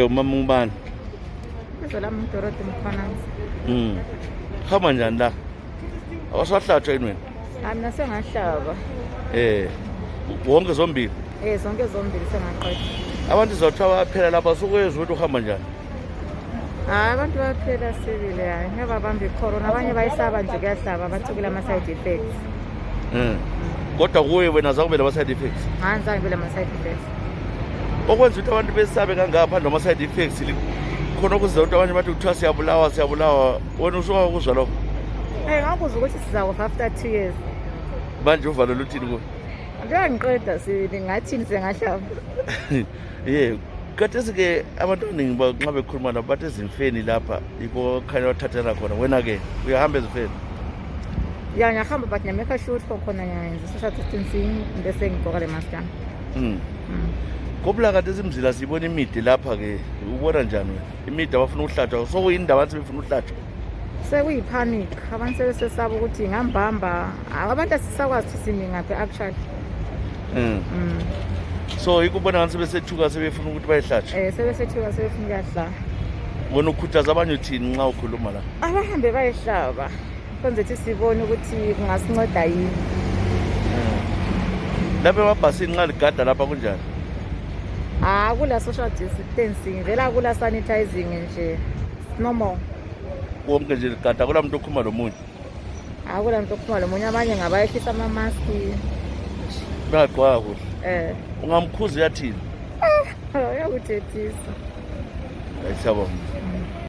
Umama ubani? UDorothy Mkhwananzi. Hamba njani la? Awasahlatshwa yini wena? Mina sengahlaba. Wonke zombili? Zonke zombili sengaqeda. Abantu izothiwa bayaphela lapha sukwezwa ukuthi uhamba njani? Abantu bayaphela sibile hayi. Ngeke babambe icorona. Abanye bayisaba nje kuyahlaba bathukile ama-side effects. Kodwa kuwe wena zakube lama-side effects? Ngizange ngibe lama-side effects. Okwenza ukuthi abantu besabe kangapha noma-side effects khona ukuzwa ukuthi abanye bathi kuthiwa siyabulawa. Wena usuka ukuzwa lokho? Ngakuzwa ukuthi sizakufa after 2 years. Manje uvalo luthini kuwe? Ngiyangiqeda singathini sengahlaba. Kathesi-ke abantu abaningi nxa bekhuluma nabo bathi ezimfeni lapha yikho khanya bathathela khona. Wena-ke uyahamba ezimfeni? Ya ngiyahamba but ngiyameka sure ukuthi khona ngiyayenza social distancing bese ngigqoka le mask yami. Kobula kade izimzila siyibona imide lapha-ke ubona njani wena? Imide abafuna ukuhlatshwa sokuyini abantu sebefuna ukuhlatshwa? Sekuyipanic abantu sebesesaba ukuthi ngambamba abantu asisakwazi ukuthi simi ngaphi actually. So ikubona ngathi sebesethuka sebefuna ukuthi bayihlatshwe? Sebesethuka sebefuna ukuyahlaba. Wona ukhuthaza abanye uthini nxa ukhuluma la? Abahambe bayihlaba kwenze ukuthi sibone ukuthi kungasinceda yini. Lapha emabhasini nxa ligada lapha kunjani? Kula social distancing vela kula sanitizing nje normal. Wonke nje ligada kula muntu okhuluma lomunye? Kula muntu okhuluma lomunye abanye ngabayehlisa ama-maski. Bayagqoka kuhle. Ungamkhuza uyathini? Uyakuthethisa. Siyabonga.